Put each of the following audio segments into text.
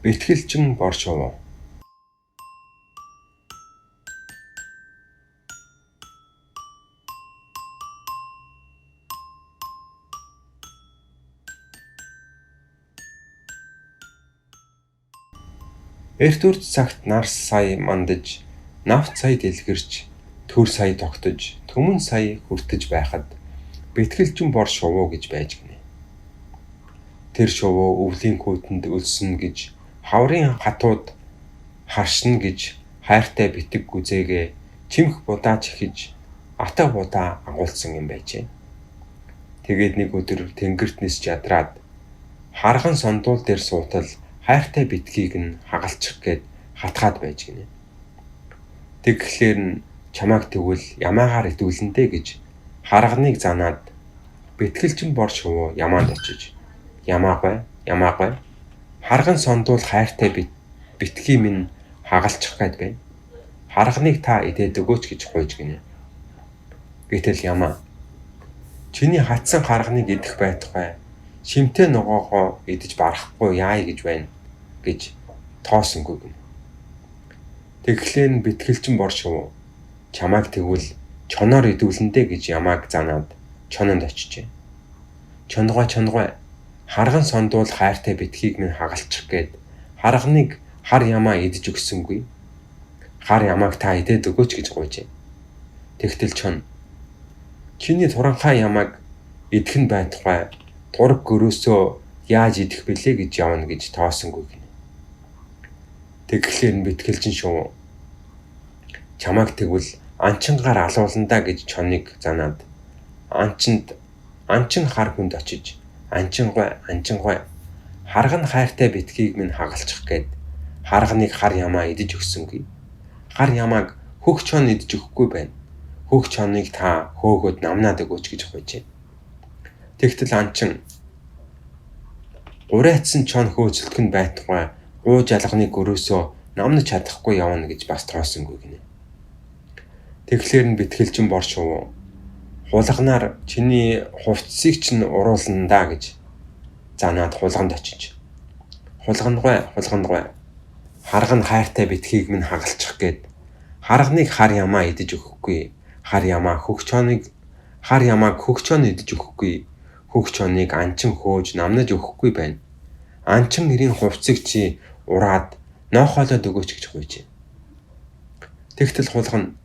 Бэтгэлчин бор шувуу. Эрт үрд цагт нарс сая мандаж, навт сая дэлгэрч, төр сая тогтож, түмэн сая хүртэж байхад бэтгэлчин бор шувуу гэж байж гинэ. Тэр шувуу өвлийн күүтэнд өлсөн гэж, хаврын хатууд харшин гэж хайртай битэг гүзээгээ чимх будаач ихэж атга будаа агуулсан юм байжээ. Тэгээд нэг өдөр тэнгэрт нисч ядраад харган сондуул дээр суутал хайртай битгийг нь хагалчих гээд хатгаад байж гинэ. Тэгэхлээр нь чамааг тэгвэл ямаагаар идүүлэндэ гэж харганыг занаад бэтгэлчин бор шувуу ямаанд очиж ямаагүй харган сондуул хайртай битгий минь хагалчих гээд байна. Харганыг та идээд өгөөч гэж гуйж гинэ. Гэтэл ямаа чиний хатсан харганыг идэх байтугай шимтэй ногоогоо идэж барахгүй яая гэж байна гэж тоосонгүй гинэ. Тэгэхээр нь бэтгэлчин бор шувуу чамааг тэгвэл чоноор идүүлэндэ гэж ямааг занаад чононд очижээ. Чонгой харган сондуул хайртай битгийг минь хагалчих гээд харганыг хар ямаа идэж өгсөнгүй. Хар ямааг та идээд өгөөч гэж гуйжээ. Тэгтэл чон чиний туранхай ямааг идэх нь байтугай тураг гөрөөсөө яаж идэх бэлээ гэж явна гэж тоосонгүй гинэ. Тэгэхээр нь бэтгэлчин шувуу чамааг тэгвэл анчингаар алууландаа гэж чоныг занаад анчин хар хүнд очиж анчингой харган хайртай битгийг минь хагалчих гээд харганыг хар ямаа идэж өгсөнгүй. Хар ямааг хөх чон идэж өгөхгүй байна. Хөх чоныг та хөөгөөд намнаад өгөөч гэж гуйжээ. Тэгтэл анчин урайцсан чон хөөцөлдөх нь байтугай гуу жалганы гөрөөсөө намнаж чадахгүй явна гэж бас тоосонгүй гинэ. Тэгэхээр нь бэтгэлчин бор шувуу хулганаар чиний хувцсыг чинь уруулнаа гэж занаад хулганд очиж хулгангой харган хайртай битгийг минь хагалчих гээд харганыг хар ямаа идэж өгөхгүй. Хар ямааг хөх чон идэж өгөхгүй. Хөх чоныг анчин хөөж намнаж өгөхгүй байна. Анчин нэрийн хувцсыг чи ураад ноохоолоод өгөөч гэж гуйжээ. Тэгтэл хулган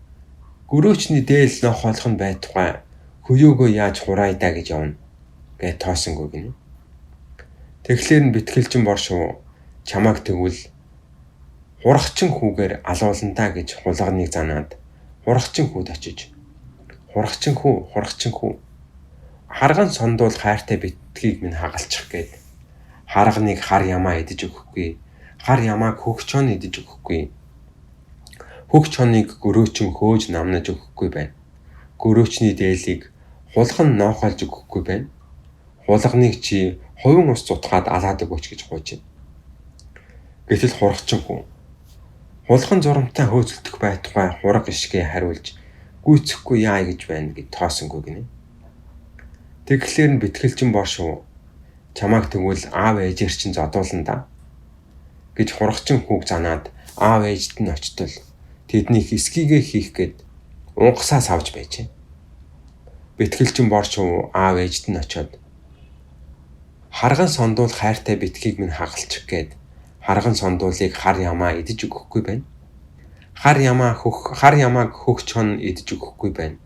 гөрөөчний дээл ноохоолох нь байтугай хөёөгөө яаж хураайдаа гэж явна гэж тоосонгүй гинэ. Тэгэхээр нь бэтгэлчин бор шувуу чамааг тэгвэл хурахчин хүүгээр алууландаа гэж хулганыг занаад хурахчин хүүд очиж хурахчин хүү харган сондуул хайртай битгийг минь хагалчих гээд харганыг хар ямаа идэж өгөхгүй. Хар ямааг хөх чон идэж өгөхгүй. Хөх чоныг гөрөөчин хөөж намнаж өгөхгүй байна. Гөрөөчний дээлийг хулган ноохолж өгөхгүй байна. Хулганыг чи хувин ус цутгаад алаад өгөөч гэж гуйж байна. Гэтэл хурахчин хүү хулган зурамтай хөөцөлдөх байтугай хураг ишгээ хариулж гүйцэхгүй яа гэж байна гэж тоосонгүй гинэ. Тэгэхээр нь бэтгэлчин бор шувуу чамааг тэгвэл аав ээжээр чинь зодуулна гэж хурахчин хүүг занаад аав ээжд нь очтол тэднийг эскийгээ хийх гээд унгасаа савж байжээ. Бэтгэлчин бор шувуу аав ээжд нь очиод харган сондуул хайртай битгийг минь хагалчих гээд харган сондуулыг хар ямаа идэж өгөхгүй байна. Хар ямааг хөх чон идэж өгөхгүй байна.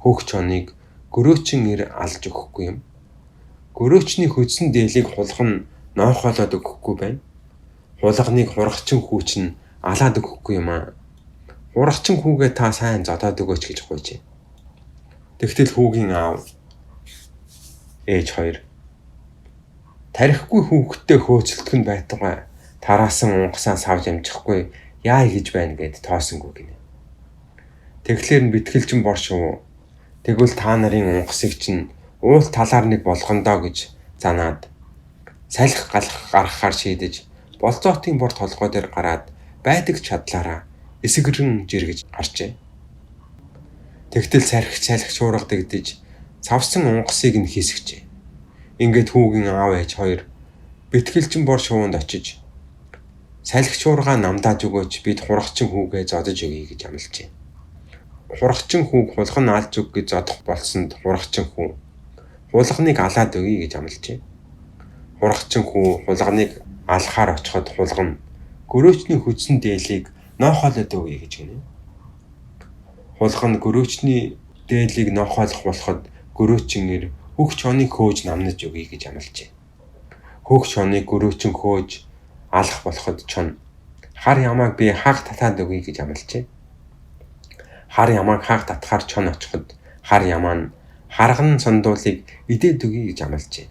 Хөх чоныг гөрөөчин ир алж өгөхгүй юм. Гөрөөчний хөдсөн дээлийг хулган ноохоолоод өгөхгүй байна. Хулганыг хурахчин хүү чинь алаад өгөхгүй юм аа. Хурахчин хүүгээ та сайн зодоод өгөөч гэж гуйжээ. Тэгтэл хүүгийн аав ээж хоёр тарихгүй хүүхдтэй хөөцөлдөх нь байтугай тараасан унгасаа савж амжихгүй яа гэж байна гэд тоосонгүй гинэ. Тэгэхээр нь бэтгэлчин бор шувуу тэгвэл та нарын унгасыг чинь уул талаар нэг болгондоо гэж занаад салхи гаргахаар шийдэж болзоотын бор толгой дээр гараад байдаг чадлаараа эсгэрэн жиргэж гарчээ. Тэгтэл салхи шуурга дэгдэж цавсан унгасыг нь хийсгэжээ. Ингээд хүүгийн аав ээж хоёр бэтгэлчин бор шувуунд очиж Салхич уургаа намдааж өгөөч, бид хурагчин хүүгээ зодож өгье гэж амлажээ. Хурагчин хүүг хулган алж өг гэж зодох болсонд хурагчин хүү хулганыг алаад өгье гэж амлажээ. Хурагчин хүү хулганыг алахаар очиход хулган гөрөөчний хүчсэн дээлийг ноохоолоод өгье гэж гинэ. Хулган гөрөөчний дээлийг ноохоолох болоход гөрөөчин ир хөгч хоныг хөөж намнаж өгье гэж амлажээ. Хөгч хоныг гөрөөчин хөөж алах болоход чон хар ямааг би хаг татаад өгье гэж амлажээ. Хар ямааг хаг татахаар чон очиход хар ямаа нь харган сондуулыг идээд өгье гэж амлажээ.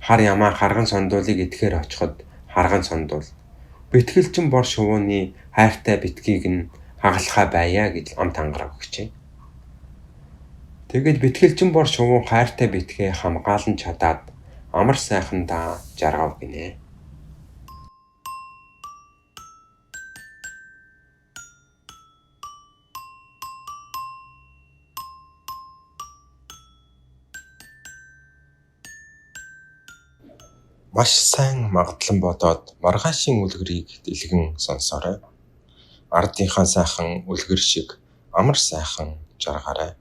Хар ямаа харган сондуулыг идэхээр очиход харган сондуул бэтгэлчин бор шувууны хайртай битгийг нь хагалахаа байя гэж амт ангараг өгчээ. Тэгэд бэтгэлчин бор шувуу хайртай битгээ хамгаалан чадаад амар сайхандаа жаргав гинэ. Маш сайн магадлан бодоод маргаашийн үлгэрийг дэлгэн сонсоорой. Ардынхаа сайхан үлгэр шиг амар сайхан жаргаарай.